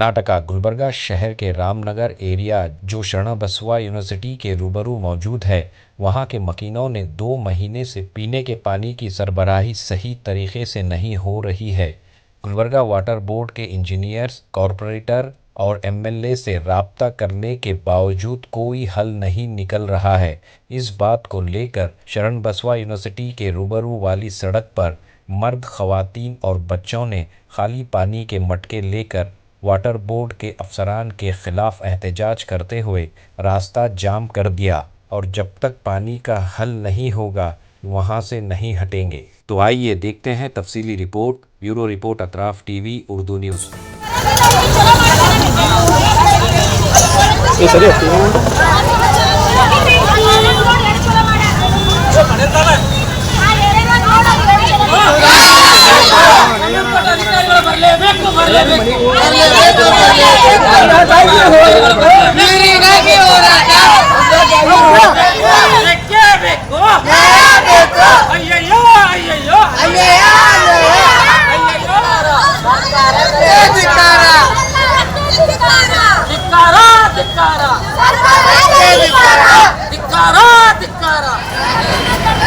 कर्नाटक गुलबर्गा शहर के रामनगर एरिया जो शरण बसवा यूनिवर्सिटी के रूबरू मौजूद है, वहाँ के मकीनों ने 2 महीने से पीने के पानी की सरबराही सही तरीके से नहीं हो रही है। गुलबर्गा वाटर बोर्ड के इंजीनियर्स, कॉरपोरेटर और एमएलए से राब्ता करने के बावजूद कोई हल नहीं निकल रहा है। इस बात को लेकर शरण बसवा यूनिवर्सिटी के रूबरू वाली सड़क पर मर्द, ख़वातीन और बच्चों ने खाली पानी के मटके लेकर वाटर बोर्ड के अफसरान के खिलाफ एहतजाज करते हुए रास्ता जाम कर दिया और जब तक पानी का हल नहीं होगा वहां से नहीं हटेंगे। तो आइए देखते हैं तफसीली report. Bureau report Atraf TV Urdu news.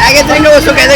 आगे चलेंगे उसको कैसे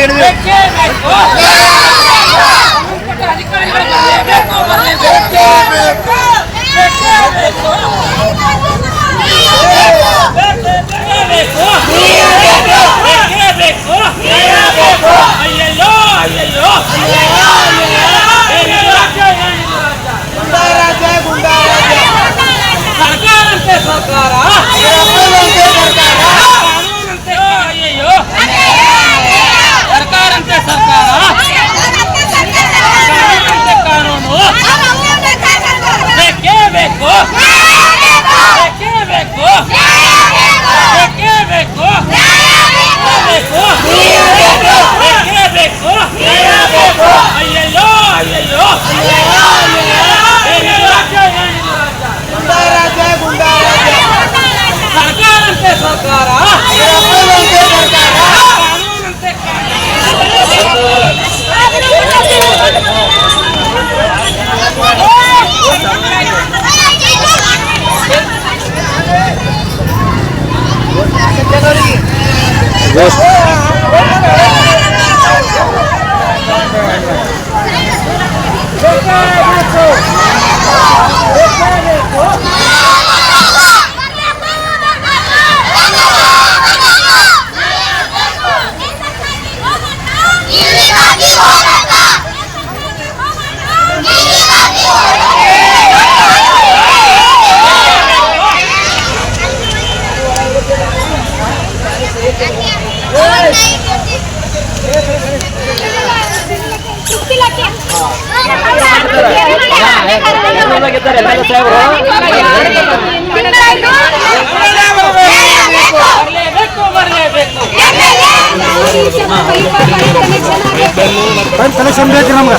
कनेक्शन ಬೇಕು ನಮಗೆ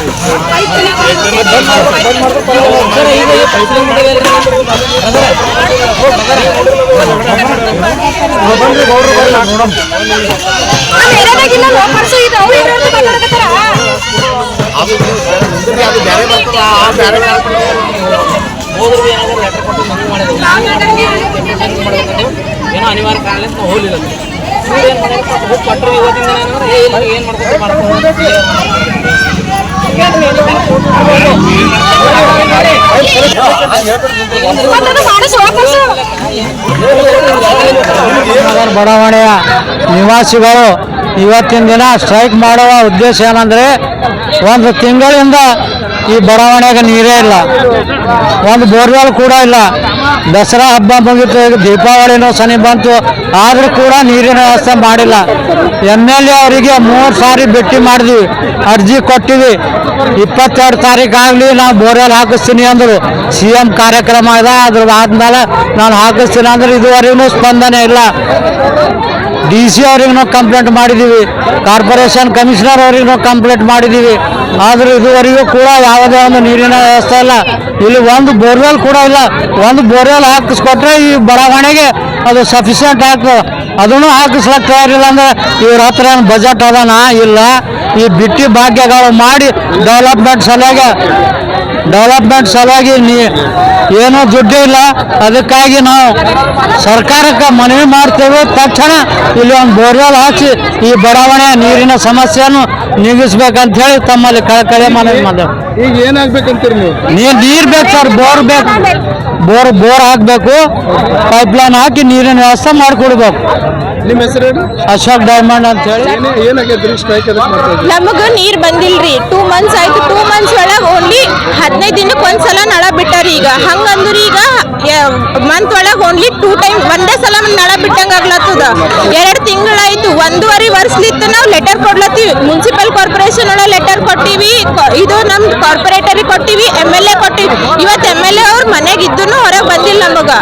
ಏನೋ ಅನಿವಾರ್ಯ ಕಾರಣ ಹೋಗಲಿಲ್ಲ ಏನು ಮಾಡೋದು ಕೊಟ್ಟರು ಇವತ್ತಿಂದ ಏನು ಮಾಡ್ಕೊಂಡು ಬಡಾವಣೆಯ ನಿವಾಸಿಗಳು ಇವತ್ತಿನ ದಿನ ಸ್ಟ್ರೈಕ್ ಮಾಡುವ ಉದ್ದೇಶ ಏನಂದರೆ, ಒಂದು ತಿಂಗಳಿಂದ ಈ ಬಡಾವಣೆಗೆ ನೀರೇ ಇಲ್ಲ, ಒಂದು ಬೋರ್ವೆಲ್ ಕೂಡ ಇಲ್ಲ. ದಸರಾ ಹಬ್ಬ ಮುಗಿತು, ದೀಪಾವಳಿನೂ ಸನಿ ಬಂತು, ಆದರೂ ಕೂಡ ನೀರಿನ ವ್ಯವಸ್ಥೆ ಮಾಡಿಲ್ಲ. MLA ಅವರಿಗೆ 3 ಸಾರಿ ಭೇಟಿ ಮಾಡಿದ್ವಿ, ಅರ್ಜಿ ಕೊಟ್ಟಿವಿ. 22 ತಾರೀಕು ಆಗಲಿ ನಾವು ಬೋರ್ವೆಲ್ ಹಾಕಿಸ್ತೀನಿ ಅಂದರು. CM ಕಾರ್ಯಕ್ರಮ ಇದೆ, ಅದ್ರ ಆದ್ಮೇಲೆ ನಾನು ಹಾಕಿಸ್ತೀನಿ ಅಂದ್ರೆ ಇದುವರೆಗೂ ಸ್ಪಂದನೆ ಇಲ್ಲ. DC ಅವ್ರಿಗೂ ಕಂಪ್ಲೇಂಟ್ ಮಾಡಿದ್ದೀವಿ, ಕಾರ್ಪೊರೇಷನ್ ಕಮಿಷನರ್ ಅವ್ರಿಗೂ ಕಂಪ್ಲೇಂಟ್ ಮಾಡಿದ್ದೀವಿ. ಆದರೂ ಇದುವರೆಗೂ ಕೂಡ ಯಾವುದೇ ಒಂದು ನೀರಿನ ವ್ಯವಸ್ಥೆ ಇಲ್ಲ. ಇಲ್ಲಿ ಒಂದು ಬೋರ್ವೆಲ್ ಕೂಡ ಇಲ್ಲ. ಒಂದು ಬೋರ್ವೆಲ್ ಹಾಕಿಸ್ಕೊಟ್ರೆ ಈ ಬಡಾವಣೆಗೆ ಅದು ಸಫಿಷಿಯೆಂಟ್ ಆಗ್ತದೆ. ಅದನ್ನು ಹಾಕಿಸ್ಲಕ್ಕೆ ತಯಾರಿಲ್ಲ ಅಂದ್ರೆ ಇವ್ರ ಹತ್ರ ಏನು ಬಜೆಟ್ ಅದಾನ ಇಲ್ಲ. ಈ ಬಿಟ್ಟಿ ಭಾಗ್ಯಗಳು ಮಾಡಿ ಡೆವಲಪ್ಮೆಂಟ್ ಸಲುವಾಗಿ ಏನೂ ದುಡ್ಡು ಇಲ್ಲ. ಅದಕ್ಕಾಗಿ ನಾವು ಸರ್ಕಾರಕ್ಕೆ ಮನವಿ ಮಾಡ್ತೇವೆ, ತಕ್ಷಣ ಇಲ್ಲಿ ಒಂದು ಬೋರ್ವೆಲ್ ಹಾಕಿ ಈ ಬಡಾವಣೆಯ ನೀರಿನ ಸಮಸ್ಯೆಯನ್ನು ನೀಗಿಸ್ಬೇಕಂತ ಹೇಳಿ ತಮ್ಮಲ್ಲಿ ಕಳಕಳಿ ಮನವಿ ಮಾಡ್ತೇವೆ. ಈಗ ಏನಾಗ್ಬೇಕಂತೀರಿ ನೀವು? ನೀರು ಬೇಕು ಸರ್, ಬೋರ್ ಬೇಕು, ಬೋರ್ ಹಾಕಬೇಕು, ಪೈಪ್ಲೈನ್ ಹಾಕಿ ನೀರಿನ ವ್ಯವಸ್ಥೆ ಮಾಡಿಕೊಡ್ಬೇಕು. ನಿಮ್ಮ ಹೆಸರೇನು? ಅಶೋಕ್ ಡೈಮಂಡ್ ಅಂತ ಹೇಳಿ. ಏನಾಗೈತ್ರಿ ಸ್ಟ್ರೈಕ್? ನಮಗ ನೀರ್ ಬಂದಿಲ್ರಿ. 2 months ಆಯ್ತು. 2 months ಒಳಗೆ ಓನ್ಲಿ 15 ದಿನಕ್ಕೆ ಒಂದ್ಸಲ ನಳ ಬಿಟ್ಟಾರ. ಈಗ ಹಂಗಂದ್ರೆ ಈಗ ಮಂತ್ ಒಳಗೆ ಓನ್ಲಿ 2 ಟೈಮ್ ಒಂದೇ ಸಲ ನಳ ಬಿಟ್ಟಂಗ ಆಗ್ಲತ್ತದ. 2 ತಿಂಗಳಾಯ್ತು. 1.5 ವರ್ಷಲಿತ್ತು ನಾವು ಲೆಟರ್ ಕೊಡ್ಲತ್ತೀವಿ. ಮುನ್ಸಿಪಲ್ ಕಾರ್ಪೊರೇಷನ್ ಒಳಗೆ ಲೆಟರ್ ಕೊಟ್ಟಿವಿ, ಇದು ನಮ್ ಕಾರ್ಪೊರೇಟರಿಗೆ ಕೊಟ್ಟಿವಿ, MLA ಕೊಟ್ಟಿವಿ. ಇವತ್ತು MLA ಅವ್ರ ಮನೆಗೆ ಇದ್ದು ಹೊರಗೆ ಬಂದಿಲ್ಲ ನಮಗ.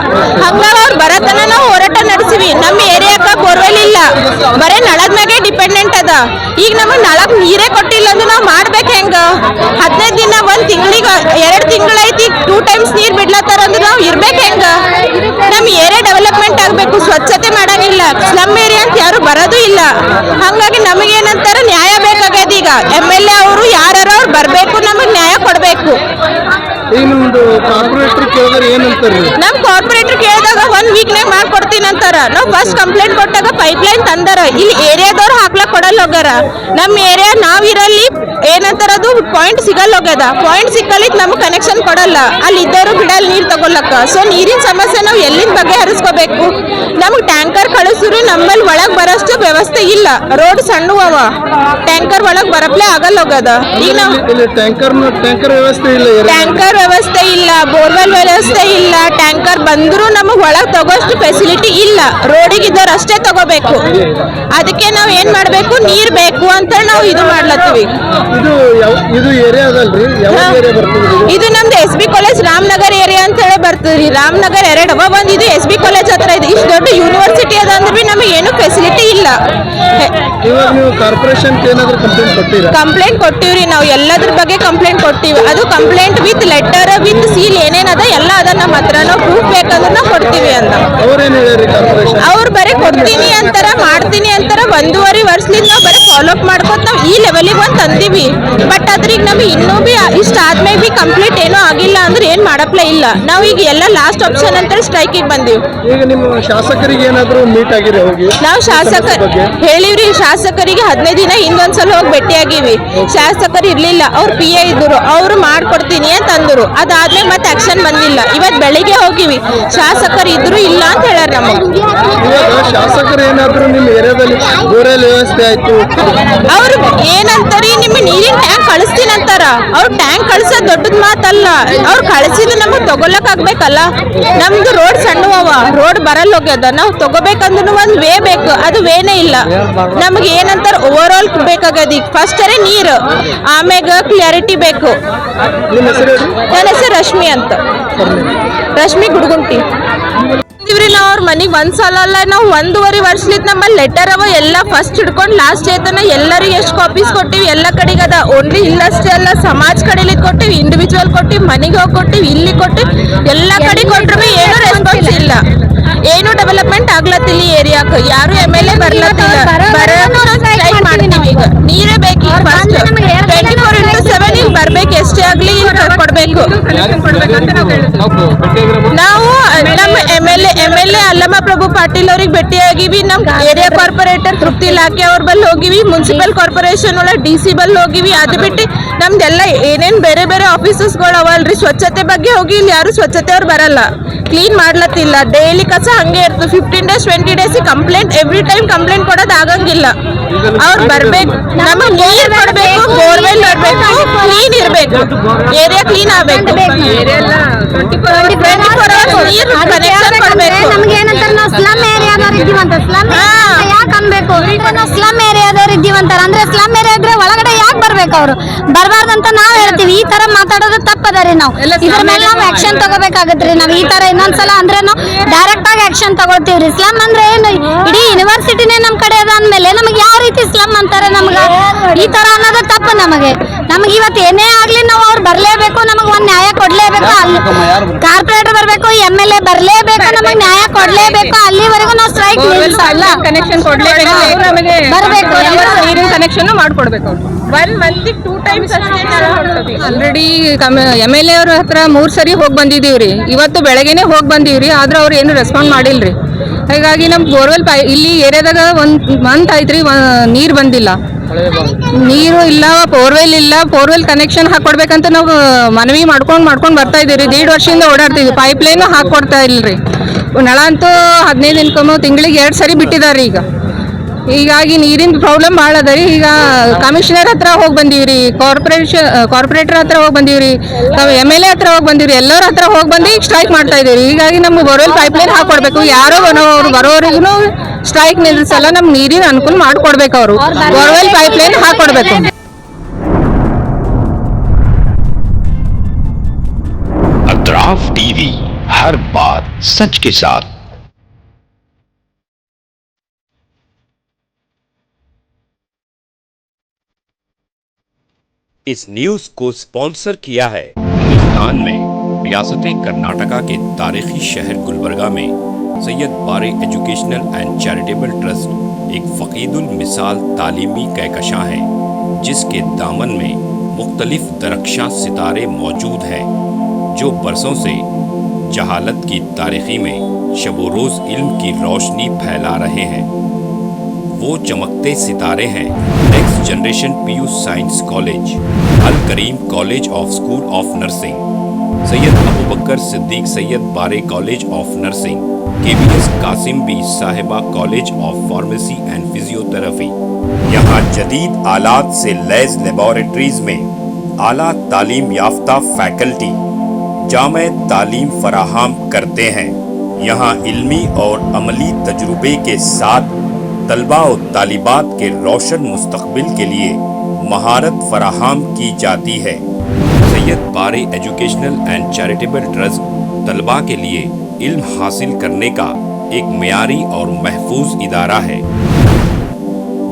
ಹಂಗಾಗಿ ಅವ್ರು ಬರತನ ನಾವು ಹೋರಾಟ ನಡೆಸಿವಿ. ನಮ್ಮ ಏರಿಯಾಕ ಬೋರ್ವೆಲ್ ಇಲ್ಲ, ಬರೇ ನಳದ ಮ್ಯಾಗೆ ಡಿಪೆಂಡೆಂಟ್ ಅದ. ಈಗ ನಮಗೆ ನಳಕ್ ನೀರೇ ಕೊಟ್ಟಿಲ್ಲ ಅಂದ್ರೆ ನಾವು ಮಾಡ್ಬೇಕು ಹೆಂಗ? 15 ದಿನ 1 ತಿಂಗಳಿಗೆ 2 ತಿಂಗಳೈತಿ 2 ಟೈಮ್ಸ್ ನೀರ್ ಬಿಡ್ಲತ್ತಾರ ಅಂದ್ರೆ ನಾವು ಇರ್ಬೇಕು ಹೆಂಗ? ನಮ್ಮ ಏರಿಯಾ ಡೆವಲಪ್ಮೆಂಟ್ ಆಗ್ಬೇಕು, ಸ್ವಚ್ಛತೆ ಮಾಡಂಗಿಲ್ಲ. ಸ್ಲಮ್ ಏರಿಯಾ ಅಂತ ಯಾರು ಬರೋದು ಇಲ್ಲ. ಹಂಗಾಗಿ ನಮಗೇನಂತಾರ ನ್ಯಾಯ ಬೇಕಾಗ್ಯದ. ಈಗ MLA ಅವರು ಯಾರು ಅವ್ರು ಬರ್ಬೇಕು, ನಮಗ್ ನ್ಯಾಯ ಕೊಡ್ಬೇಕು. ಈಗ ನಿಮ್ದು ಕಾರ್ಪೊರೇಟರ್ ಕೇಳಿದ್ರೆ ಏನಂತಾರ? ನಮ್ ಕಾರ್ಪೊರೇಟರ್ ಕೇಳಿದಾಗ 1 ವೀಕ್ನಾಗ ಮಾಡ್ಕೊಡ್ತೀನಿ ಅಂತಾರ. ನಾವು ಫಸ್ಟ್ ಕಂಪ್ಲೇಂಟ್ ಕೊಟ್ಟಾಗ ಪೈಪ್ಲೈನ್ ತಂದಾರ, ಇಲ್ಲಿ ಏರಿಯಾದವ್ರು ಹಾಕ್ಲಕ್ ಕೊಡಲ್ಲ ಹೋಗ್ಯಾರ. ನಮ್ಮ ಏರಿಯಾ ನಾವಿರಲ್ಲಿ ಏನಂತಾರ ಅದು ಪಾಯಿಂಟ್ ಸಿಗಲ್ಲ ಹೋಗ್ಯದ. ಪಾಯಿಂಟ್ ಸಿಕ್ಕಲಿಕ್ ನಮ್ಗೆ ಕನೆಕ್ಷನ್ ಕೊಡಲ್ಲ, ಅಲ್ಲಿ ಇದ್ದವರು ಬಿಡಲ್ಲ ನೀರು ತಗೊಳಕ್ಕ. ಸೊ ನೀರಿನ ಸಮಸ್ಯೆ ನಾವು ಎಲ್ಲಿಂದ ಬಗೆಹರಿಸ್ಕೋಬೇಕು? ನಮ್ಗೆ ಟ್ಯಾಂಕರ್ ಕಳಿಸಿದ್ರು ನಮ್ಮಲ್ಲಿ ಒಳಗೆ ಬರೋಷ್ಟು ವ್ಯವಸ್ಥೆ ಇಲ್ಲ. ರೋಡ್ ಸಣ್ಣವ, ಟ್ಯಾಂಕರ್ ಒಳಗೆ ಬರಪ್ಲೆ ಆಗಲ್ಲ ಹೋಗ್ಯದ. ಈಗ ನಾವು ಟ್ಯಾಂಕರ್ ವ್ಯವಸ್ಥೆ ಇಲ್ಲ, ಟ್ಯಾಂಕರ್ ವ್ಯವಸ್ಥೆ ಇಲ್ಲ, ಬೋರ್ವೆಲ್ ವ್ಯವಸ್ಥೆ ಇಲ್ಲ. ಟ್ಯಾಂಕರ್ ಬಂದರೂ ನಮಗೆ ಒಳಗೆ ತಗೋಷ್ಟು ಫೆಸಿಲಿಟಿ ಇಲ್ಲ. ರೋಡಿಗೆ ಇದ್ದವ್ರು ಅಷ್ಟೇ ತಗೋಬೇಕು. ಅದಕ್ಕೆ ನಾವು ಏನ್ ಮಾಡ್ಬೇಕು? ನೀರ್ ಬೇಕು ಅಂತ ನಾವು ಇದು ಮಾಡ್ಲತ್ತೀವಿ. ಇದು ಏರಿಯಾ ಅದಲ್ರಿ? ಯಾವ ಏರಿಯಾ ಬರ್ತದೆ ಇದು? ನಮ್ದು SB ಕಾಲೇಜ್ ರಾಮನಗರ್ ಏರಿಯಾ ಅಂತ ಹೇಳಿ ಬರ್ತದ್ರಿ. ರಾಮನಗರ್ 2 ಒಂದು ಇದು SB ಕಾಲೇಜ್ ಹತ್ರ ಇದೆ. ಇಷ್ಟು ದೊಡ್ಡ ಯೂನಿವರ್ಸಿಟಿ ಅದ ಅಂದ್ರೆ ಬಿ ನಮಗೆ ಏನು ಫೆಸಿಲಿಟಿ ಇಲ್ಲ. ಇವಾಗ ನೀವು ಕಾರ್ಪೊರೇಷನ್ ಏನಾದ್ರು ಕಂಪ್ಲೇಂಟ್ ಕೊಟ್ಟಿರಾ? ಕಂಪ್ಲೇಂಟ್ ಕೊಟ್ಟಿವ್ರಿ, ನಾವು ಎಲ್ಲದ್ರ ಬಗ್ಗೆ ಕಂಪ್ಲೇಂಟ್ ಕೊಟ್ಟಿವಿ. ಅದು complaint with letter with seal ಏನೇನದ ಎಲ್ಲ ಅದ ನಮ್ಮ ಹತ್ರ. ನಾವು ಪ್ರೂಫ್ ಬೇಕಂದ್ರೆ ನಾವು ಕೊಡ್ತೀವಿ ಅಂತ. ಅವ್ರೇನು ಹೇಳಿರಿ ಕಾರ್ಪೊರೇಷನ್? ಅವ್ರು ಬರೀ ಕೊಡ್ತೀನಿ ಅಂತಾರ, ಮಾಡ್ತೀನಿ ಅಂತಾರ. 1.5 ವರ್ಷದಿಂದ ನಾವು ಬರೀ ಫಾಲೋ ಅಪ್ ಮಾಡ್ಕೊತ ನಾವು ಈ ಲೆವೆಲಿಗೆ ಒಂದು ತಂದೀವಿ. ಬಟ್ ಅದ್ರಿಗೆ ನಮಗೆ ಇನ್ನೂ ಬಿ ಇಷ್ಟ ಆದ್ಮೇಲೆ ಬಿ ಕಂಪ್ಲೀಟ್ ಏನೂ ಆಗಿಲ್ಲ ಅಂದ್ರೆ ಏನ್ ಮಾಡಪ್ಲೇ ಇಲ್ಲ. ನಾವು ಈಗ ಎಲ್ಲ ಲಾಸ್ಟ್ ಆಪ್ಷನ್ ಅಂತ ಸ್ಟ್ರೈಕಿಗೆ ಬಂದೀವಿ. ಈಗ ನಿಮ್ಮ ಶಾಸಕರಿಗೆ ಏನಾದ್ರು ಮೀಟ್ ಆಗಿರಿ ಹೋಗಿ? ನಾವು ಹೇಳಿವ್ರಿ ಶಾಸಕರಿಗೆ 15 ದಿನ ಹಿಂದೊಂದ್ಸಲ ಹೋಗಿ ಭೇಟಿಯಾಗಿವಿ. ಶಾಸಕರು ಇರ್ಲಿಲ್ಲ, ಅವ್ರ PA ಇದ್ರು, ಅವ್ರು ಮಾಡ್ಕೊಡ್ತೀನಿ ಅಂತ ಅಂದ್ರು. ಅದಾದ್ಮೇಲೆ ಮತ್ತೆ ಆಕ್ಷನ್ ಬಂದಿಲ್ಲ. ಇವತ್ ಬೆಳಿಗ್ಗೆ ಹೋಗಿವಿ, ಶಾಸಕರು ಇದ್ರು ಇಲ್ಲ ಅಂತ ಹೇಳ್ಯಾರ ನಮಗೆ. ಇವಾಗ ಶಾಸಕರು ಏನಾದ್ರು ನಿಮ್ಮ ಏರಿಯಾದಲ್ಲಿ ಬೋರ್ವೆಲ್ ವ್ಯವಸ್ಥೆ ಆಯ್ತು, ಅವ್ರು ಏನಂತಾರಿ ನಿಮ್ಮ ನೀರಿನ ಟ್ಯಾಂಕ್ ಕಳಿಸ್ತೀನಿ ಅಂತಾರ. ಅವ್ರು ಟ್ಯಾಂಕ್ ಕಳ್ಸೋದ್ ದೊಡ್ಡದ್ ಮಾತಲ್ಲ. ಅವ್ರು ಕಳಿಸಿದ್ರೆ ನಮಗ್ ತಗೊಳಕ್ ಆಗ್ಬೇಕಲ್ಲ. ನಮ್ದು ರೋಡ್ ಸಣ್ಣವ, ರೋಡ್ ಬರಲ್ಲ ಹೋಗ್ಯದ. ನಾವು ತಗೋಬೇಕಂದ್ರೂ ಒಂದ್ ವೇ ಬೇಕು, ಅದು ವೇನೇ ಇಲ್ಲ. ನಮ್ಗೆ ಏನಂತಾರ ಓವರ್ ಆಲ್ ಬೇಕಾಗದ. ಈಗ ಫಸ್ಟ್ ನೀರು, ಆಮ್ಯಾಗ ಕ್ಲಿಯರಿಟಿ ಬೇಕು. ನಿಮ್ಮ ಹೆಸರು? ನನ್ನ ಹೆಸರು ರಶ್ಮಿ ಅಂತ, ರಶ್ಮಿ ಗುಡ್ಗುಂಟಿ. ನಾವು ಅವ್ರ ಮನೆಗೆ ಒಂದ್ಸಲ ಅಲ್ಲ, ನಾವು 1.5 ವರ್ಷಲಿದ್ ನಮ್ಮಲ್ಲಿ ಲೆಟರ್ ಅವ ಎಲ್ಲ ಫಸ್ಟ್ ಹಿಡ್ಕೊಂಡು ಲಾಸ್ಟ್ ಐತನ ಎಲ್ಲರಿಗೆ ಎಷ್ಟು ಕಾಪೀಸ್ ಕೊಟ್ಟಿವಿ. ಎಲ್ಲ ಕಡೆಗೆ ಅದ. ಓನ್ಲಿ ಇಲ್ಲಷ್ಟೇ ಅಲ್ಲ, ಸಮಾಜ್ ಕಡೆಲಿ ಕೊಟ್ಟಿವಿ, ಇಂಡಿವಿಜುವಲ್ ಕೊಟ್ಟಿವಿ, ಮನೆಗೆ ಹೋಗಿ ಕೊಟ್ಟಿವಿ, ಇಲ್ಲಿ ಕೊಟ್ಟಿವಿ, ಎಲ್ಲ ಕಡೆ ಕೊಟ್ಟರು ಏನು ರೆಸ್ಪಾನ್ಸ್ ಇಲ್ಲ. ಏನು ಡೆವಲಪ್ಮೆಂಟ್ ಆಗ್ಲತ್ತಿಲ್ಲ ಈ ಏರಿಯಾಕ. ಯಾರು MLA ಬರ್ಲತ್ತಿಲ್ಲ. ಸ್ಟ್ರೈಕ್ ಮಾಡ್ತೀವಿ. ಈಗ ನೀರೇ ಬೇಕು. ಫಸ್ಟ್ 24/7 ಇಲ್ಲಿ ಬರ್ಬೇಕು, ಎಷ್ಟೇ ಆಗ್ಲಿ ಇಲ್ಲಿ ಕೊಡ್ಬೇಕು. ನಾವು ನಮ್ಮ MLA ಅಲ್ಲಮ್ಮ ಪ್ರಭು ಪಾಟೀಲ್ ಅವ್ರಿಗೆ ಭೇಟಿಯಾಗಿವಿ. ನಮ್ ಏರಿಯಾ ಕಾರ್ಪೊರೇಟರ್ ತೃಪ್ತಿ ಇಲಾಖೆ ಅವ್ರ ಬಲ್ಲಿ ಹೋಗಿವಿ. ಮುನ್ಸಿಪಲ್ ಕಾರ್ಪೊರೇಷನ್ ಒಳಗೆ DC ಬಲ್ಲಿ ಹೋಗಿವಿ. ಅದು ಬಿಟ್ಟು ನಮ್ದೆಲ್ಲ ಏನೇನ್ ಬೇರೆ ಬೇರೆ ಆಫೀಸಸ್ಗಳು ಅವಲ್ರಿ, ಸ್ವಚ್ಛತೆ ಬಗ್ಗೆ ಹೋಗಿ ಇಲ್ಲಿ ಯಾರು ಸ್ವಚ್ಛತೆ ಅವ್ರು ಬರಲ್ಲ, ಕ್ಲೀನ್ ಮಾಡ್ಲತ್ತಿಲ್ಲ. ಡೈಲಿ ಕಸ ಹಂಗೆ ಇರ್ತದೆ. 15 days 20 days complaint, every time complaint ಕೊಡೋದು ಆಗಂಗಿಲ್ಲ. ಅವ್ರು ಬರ್ಬೇಕು, ನಮಗ್ ನೀರ್ ಕೊಡ್ಬೇಕು, ಬೋರ್ವೆಲ್ ಇರ್ಬೇಕು, ಕ್ಲೀನ್ ಇರ್ಬೇಕು, ಏರಿಯಾ ಕ್ಲೀನ್ ಆಗ್ಬೇಕು. 24 hours ನೀರು ಕನೆಕ್ಷನ್ ಕೊಡ್ಬೇಕು. ನಮ್ಗೆ ಏನಂತಾರ, ನಾವು ಸ್ಲಮ್ ಏರಿಯಾದವ್ರು ಇದ್ದೀವಂತ. ಸ್ಲಮ್ ಯಾಕೆ ಅನ್ಬೇಕು? ನಾವು ಸ್ಲಮ್ ಏರಿಯಾದವ್ರು ಇದ್ದೀವಂತಾರ ಅಂದ್ರೆ ಸ್ಲಮ್ ಏರಿಯಾ ಇದ್ರೆ ಒಳಗಡೆ ಯಾಕೆ ಬರ್ಬೇಕು? ಬರ್ಬೇಕು ಅವರು, ಬರಬಾರ್ದಂತ ನಾವ್ ಹೇಳ್ತೀವಿ. ಈ ತರ ಮಾತಾಡೋದು ತಪ್ಪದರಿ. ನಾವು ಇದ್ರ ಮೇಲೆ ನಾವು ಆಕ್ಷನ್ ತಗೋಬೇಕಾಗತ್ರಿ. ನಾವ್ ಈ ತರ ಇನ್ನೊಂದ್ಸಲ ಅಂದ್ರೆ ಡೈರೆಕ್ಟ್ ಆಗಿ ಆಕ್ಷನ್ ತಗೊಳ್ತೀವ್ರಿ. ಸ್ಲಮ್ ಅಂದ್ರೆ ಏನು, ಇಡೀ ಯೂನಿವರ್ಸಿಟಿನೇ ನಮ್ ಕಡೆ ಅದ ಅಂದ್ಮೇಲೆ ನಮಗೆ ಯಾವ ರೀತಿ ಸ್ಲಮ್ ಅಂತಾರೆ? ನಮ್ಗ ಈ ತರ ಅನ್ನೋದು ತಪ್ಪು. ನಮಗೆ ಇವತ್ತು ಏನೇ ಆಗ್ಲಿ ನಾವು ಅವ್ರು ಬರ್ಲೇಬೇಕು, ನಮಗ್ ಒಂದ್ ನ್ಯಾಯ ಕೊಡ್ಲೇಬೇಕು. ಅಲ್ಲಿ ಕಾರ್ಪೊರೇಟರ್ ಬರ್ಬೇಕು, MLA ಬರ್ಲೇಬೇಕು, ನಮಗ್ ನ್ಯಾಯ ಕೊಡ್ಲೇಬೇಕು. ಅಲ್ಲಿವರೆಗೂ ನಾವು ಸ್ಟ್ರೈಕ್ ನಿಲ್ಸಲ್ಲ. ಕನೆಕ್ಷನ್ ಕೊಡ್ಲೇಬೇಕು, ನಮಗೆ ಬರ್ಬೇಕು, ನೀರಿನ ಕನೆಕ್ಷನ್ ಮಾಡ್ಕೊಡ್ಬೇಕು. 1 month 2 times ಆಲ್ರೆಡಿ MLA ಅವ್ರ ಹತ್ರ 3 ಸರಿ ಹೋಗಿ ಬಂದಿದೀವ್ರಿ. ಇವತ್ತು ಬೆಳಗ್ಗೆನೆ ಹೋಗಿ ಬಂದೀವ್ರಿ, ಆದ್ರೆ ಅವ್ರು ಏನು ರೆಸ್ಪಾಂಡ್ ಮಾಡಿಲ್ರಿ. ಹಾಗಾಗಿ ನಮ್ ಬೋರ್ವೆಲ್ ಇಲ್ಲಿ ಏರಿಯಾದಾಗ 1 month ಆಯ್ತ್ರಿ, ನೀರು ಬಂದಿಲ್ಲ, ನೀರು ಇಲ್ಲ, ಬೋರ್ವೆಲ್ ಇಲ್ಲ. ಬೋರ್ವೆಲ್ ಕನೆಕ್ಷನ್ ಹಾಕೊಡ್ಬೇಕಂತ ನಾವು ಮನವಿ ಮಾಡ್ಕೊಂಡು ಬರ್ತಾ ಇದೀವಿ. 1.5 ವರ್ಷದಿಂದ ಓಡಾಡ್ತಿದ್ವಿ. ಪೈಪ್ ಲೈನ್ ಹಾಕೊಡ್ತಾ ಇಲ್ರಿ. ನಳ ಅಂತೂ 15 ಇನ್ಕಮ್ ತಿಂಗಳಿಗೆ 2 ಸರಿ ಬಿಟ್ಟಿದಾರ್ರಿ. ಹೀಗಾಗಿ ನೀರಿನ ಪ್ರಾಬ್ಲಮ್ ಭಾಳ ಅದ ರೀ. ಈಗ ಕಮಿಷನರ್ ಹತ್ರ ಹೋಗಿ ಬಂದೀವ್ರಿ, ಕಾರ್ಪೊರೇಟರ್ ಹತ್ರ ಹೋಗಿ ಬಂದೀವ್ರಿ, MLA ಹತ್ರ ಹೋಗಿ ಬಂದೀವ್ರಿ, ಎಲ್ಲರ ಹತ್ರ ಹೋಗಿ ಬಂದು ಈಗ ಸ್ಟ್ರೈಕ್ ಮಾಡ್ತಾ ಇದೀವಿ. ಹೀಗಾಗಿ ನಮ್ಗೆ ಬೋರ್ವೆಲ್ ಪೈಪ್ ಲೈನ್ ಹಾಕೊಡ್ಬೇಕು. ಯಾರೋ ಅವ್ರು ಬರೋವರೆಗೂ ಸ್ಟ್ರೈಕ್ ನಿಲ್ಲಿಸಲ್ಲ, ನಮ್ಗೆ ನೀರಿನ ಅನುಕೂಲ ಮಾಡ್ಕೊಡ್ಬೇಕು. ಅವರು ಬೋರ್ವೆಲ್ ಪೈಪ್ ಲೈನ್ ಹಾಕೊಡ್ಬೇಕು. अतराफ टीवी, हर बात सच के साथ। इस न्यूज को स्पॉन्सर किया है हिंदुस्तान में रियासत कर्नाटका के तारीखी शहर गुलबर्गा में सैयद बारे एजुकेशनल एंड चैरिटेबल ट्रस्ट एक फकीदुल मिसाल तालीमी कहकशां है, जिसके दामन में मुख्तलिफ दरख्शां सितारे मौजूद हैं, जो बरसों से जहालत की तारीखी में शबो रोज़ इल्म की रोशनी फैला रहे हैं। वो चमकते सितारे हैं next generation PU science college, Al Karim college of school of nursing, Syed Abu Bakr Siddique Syed बारे college of nursing, KBS Kasim Bi Sahiba college of pharmacy and physiotherapy. यहाँ जदीद आलात से लैस लेबोरेटरीज में आला तालीम याफ्ता फैकल्टी जामे तालीम फराहम करते हैं। यहाँ इल्मी और अमली तजुर्बे के साथ तलबा और तालिबात के रोशन मुस्तकबिल के लिए महारत फराहम की जाती है। सैयद बारे एजुकेशनल एंड चैरिटेबल ट्रस्ट तलबा के लिए इल्म हासिल करने का एक मियारी और महफूज इदारा है,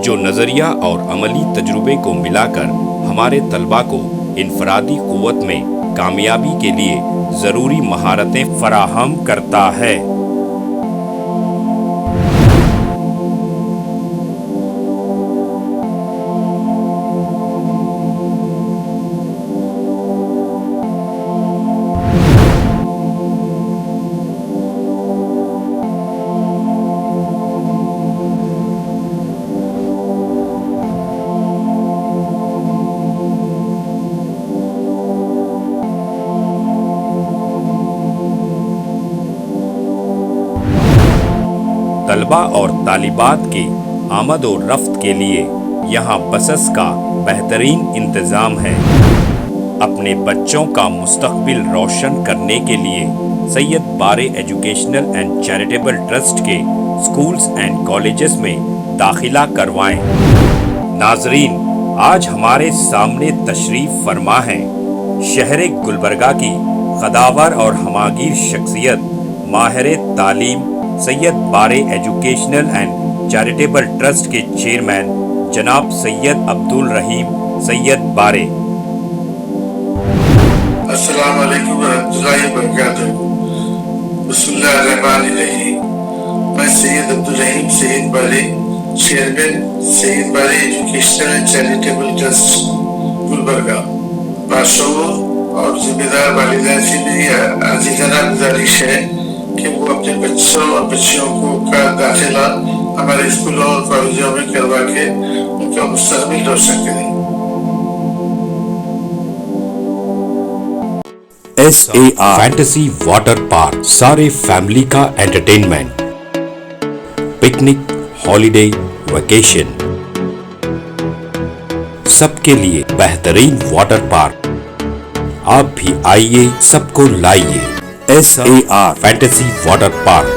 जो नज़रिया और अमली तजुर्बे को मिलाकर हमारे तलबा को इनफरादी क़ुव्वत में कामयाबी के लिए ज़रूरी महारतें फराहम करता है। तलबा और तालिबात की आमद और रफ्त के लिए यहाँ बसेस का बेहतरीन इंतज़ाम है। अपने बच्चों का मुस्तकबिल रोशन करने के लिए सैयद बारे एजुकेशनल एंड चैरिटेबल ट्रस्ट के स्कूल्स एंड कॉलेजेस में दाखिला करवाएं। नाजरीन, आज हमारे सामने तशरीफ फरमा है शहर गुलबर्गा की कदावर और हमागीर शख्सियत माहिर तालीम सैयद बारे एजुकेशनल एंड चैरिटेबल ट्रस्ट के चेयरमैन जनाब सैयद अब्दुल रहीम सैयद बारे। अस्सलाम वालेकुम रहमतुल्लाहि व बरकातुहू। बिस्मिल्लाहिर्रहमानिर्रहीम। मैं सैयद अब्दुल रहीम सैयद बारे, चेयरमैन सैयद बारे educational and charitable trust Gulbarga, मासूम और जिम्मेदार वालिदैन से मेरी आजीजाना गुजारिश है कि वो अपने बच्चों और बच्चियों को का दाखिला हमारे स्कूलों और कॉलेजों में करवा के उनका मुस्तकबिल रोशन करें। SAR फैंटेसी वाटर पार्क, सारे फैमिली का एंटरटेनमेंट, पिकनिक, हॉलिडे, वेकेशन, सबके लिए बेहतरीन वाटर पार्क। आप भी आइए, सबको लाइए। SAR fantasy water park.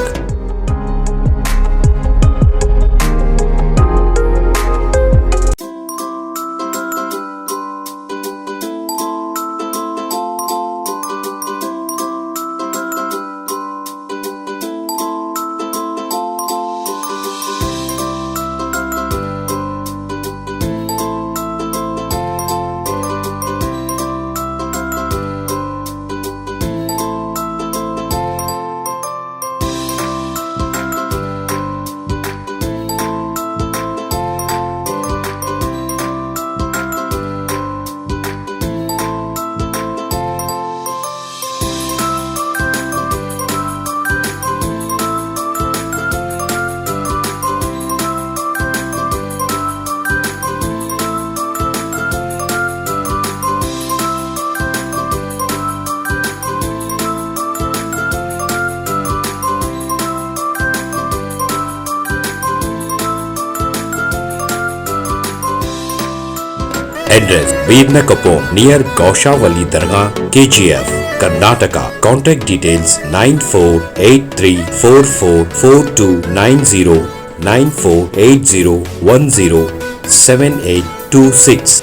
Address Veernakapom near Gaushavali Dargah, KGF, Karnataka. Contact details 9483444290 9480107826.